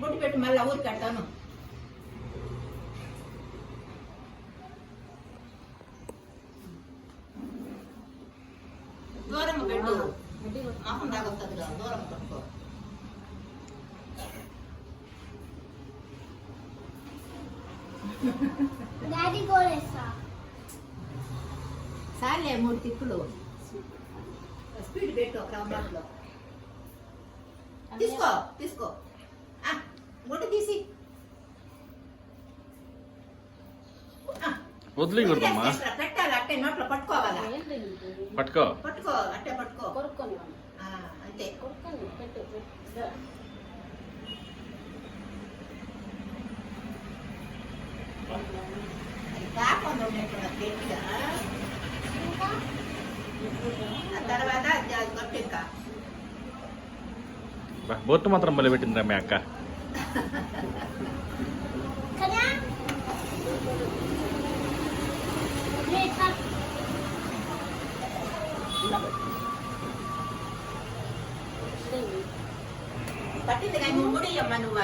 బొట్టు పెట్టి మళ్ళీ ఊరు కట్టాను. దూరం పెట్టు, మొహం దాకా వస్తుంది కదా, దూరం పట్టుకో. సార్లే 3 తిప్పులు స్పీడ్ పెట్టు. ఒక రౌండ్లో తీసుకో తీసుకో, బొట్టు తీసి వదిలేకూడదమ్మా, పెట్టాలి. అట్టే నోట్లో పట్టుకోవాలా, పట్టుకో పట్టుకో, అట్టే పట్టుకో, అంతే. కాకుండా గట్టిగా తర్వాత కట్టు. ఇంకా బొట్టు మాత్రం మళ్ళీ పెట్టిందిరా మీ అక్క. పట్టింది కానీ ముడియమ్మా నువ్వు.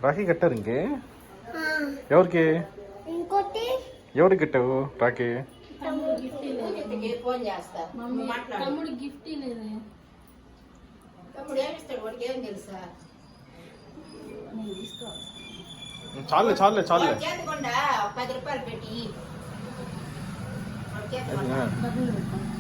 రాఖీ కట్టారు ఇంకే? ఎవరికి ఎవరికి కట్టావు రాఖీ? ఫోన్ చేస్తా, తమ్ముడు గిఫ్ట్ లేదు. తమ్ముడు ఏమిస్తాడు, వాడికి ఏం తెలుసా? చాలే చాలే చాలే, చేతికొండ 10 రూపాయలు పెట్టి డబ్బులు